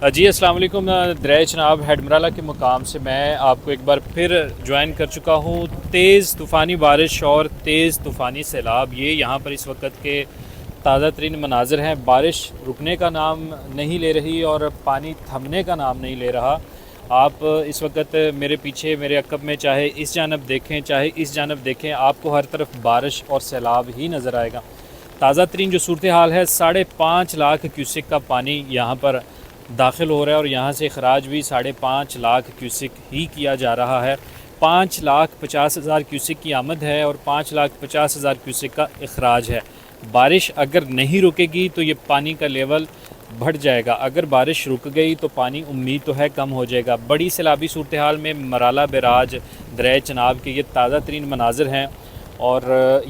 جی السلام علیکم۔ دریا چناب ہیڈمرالہ کے مقام سے میں آپ کو ایک بار پھر جوائن کر چکا ہوں۔ تیز طوفانی بارش اور تیز طوفانی سیلاب یہ یہاں پر اس وقت کے تازہ ترین مناظر ہیں۔ بارش رکنے کا نام نہیں لے رہی اور پانی تھمنے کا نام نہیں لے رہا۔ آپ اس وقت میرے پیچھے میرے عقب میں چاہے اس جانب دیکھیں چاہے اس جانب دیکھیں، آپ کو ہر طرف بارش اور سیلاب ہی نظر آئے گا۔ تازہ ترین جو صورتحال ہے 5.5 لاکھ کیوسک کا پانی یہاں پر داخل ہو رہا ہے اور یہاں سے اخراج بھی 5.5 لاکھ کیوسک ہی کیا جا رہا ہے۔ 5,50,000 کیوسک کی آمد ہے اور 5,50,000 کیوسک کا اخراج ہے۔ بارش اگر نہیں رکے گی تو یہ پانی کا لیول بڑھ جائے گا۔ اگر بارش رک گئی تو پانی امید تو ہے کم ہو جائے گا۔ بڑی سیلابی صورتحال میں مرالہ بیراج دریا چناب کے یہ تازہ ترین مناظر ہیں اور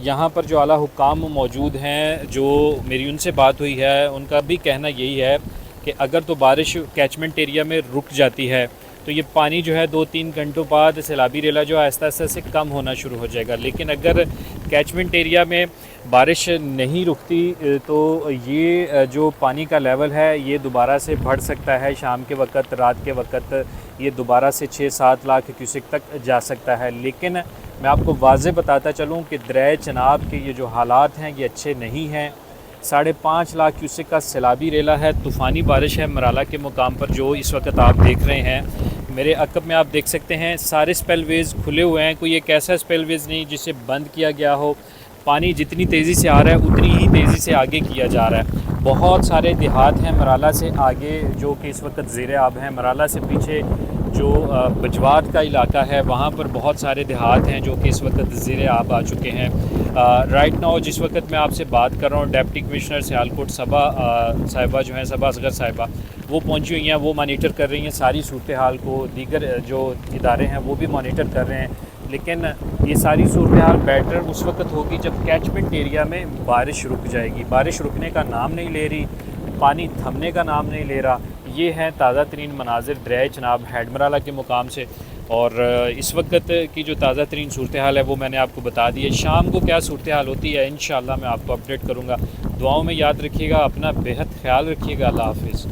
یہاں پر جو اعلیٰ حکام موجود ہیں، جو میری ان سے بات ہوئی ہے، ان کا بھی کہنا یہی ہے کہ اگر تو بارش کیچمنٹ ایریا میں رک جاتی ہے تو یہ پانی جو ہے 2-3 گھنٹوں بعد سیلابی ریلا جو آہستہ آہستہ سے کم ہونا شروع ہو جائے گا۔ لیکن اگر کیچمنٹ ایریا میں بارش نہیں رکتی تو یہ جو پانی کا لیول ہے یہ دوبارہ سے بڑھ سکتا ہے۔ شام کے وقت، رات کے وقت یہ دوبارہ سے 6-7 لاکھ کیوسک تک جا سکتا ہے۔ لیکن میں آپ کو واضح بتاتا چلوں کہ دریا چناب کے یہ جو حالات ہیں یہ اچھے نہیں ہیں۔ 5.5 لاکھ کیوسک کا سیلابی ریلا ہے، طوفانی بارش ہے مرالہ کے مقام پر جو اس وقت آپ دیکھ رہے ہیں۔ میرے عقب میں آپ دیکھ سکتے ہیں سارے سپیل ویز کھلے ہوئے ہیں، کوئی ایک ایسا سپیل ویز نہیں جسے بند کیا گیا ہو۔ پانی جتنی تیزی سے آ رہا ہے اتنی ہی تیزی سے آگے کیا جا رہا ہے۔ بہت سارے دیہات ہیں مرالہ سے آگے جو کہ اس وقت زیر آب ہیں۔ مرالہ سے پیچھے جو بجوات کا علاقہ ہے وہاں پر بہت سارے دیہات ہیں جو کہ اس وقت زیر آب آ چکے ہیں۔ رائٹ ناؤ جس وقت میں آپ سے بات کر رہا ہوں ڈپٹی کمشنر سیالکوٹ صبا صاحبہ جو ہیں، صبا اصغر صاحبہ، وہ پہنچی ہوئی ہیں، وہ مانیٹر کر رہی ہیں ساری صورتحال کو۔ دیگر جو ادارے ہیں وہ بھی مانیٹر کر رہے ہیں، لیکن یہ ساری صورتحال بیٹر اس وقت ہوگی جب کیچمنٹ ایریا میں بارش رک جائے گی۔ بارش رکنے کا نام نہیں لے رہی، پانی تھمنے کا نام نہیں لے رہا۔ یہ ہیں تازہ ترین مناظر دریا چناب ہیڈمرالہ کے مقام سے، اور اس وقت کی جو تازہ ترین صورتحال ہے وہ میں نے آپ کو بتا دی ہے۔ شام کو کیا صورتحال ہوتی ہے انشاءاللہ میں آپ کو اپڈیٹ کروں گا۔ دعاؤں میں یاد رکھیے گا، اپنا بے حد خیال رکھیے گا۔ اللہ حافظ۔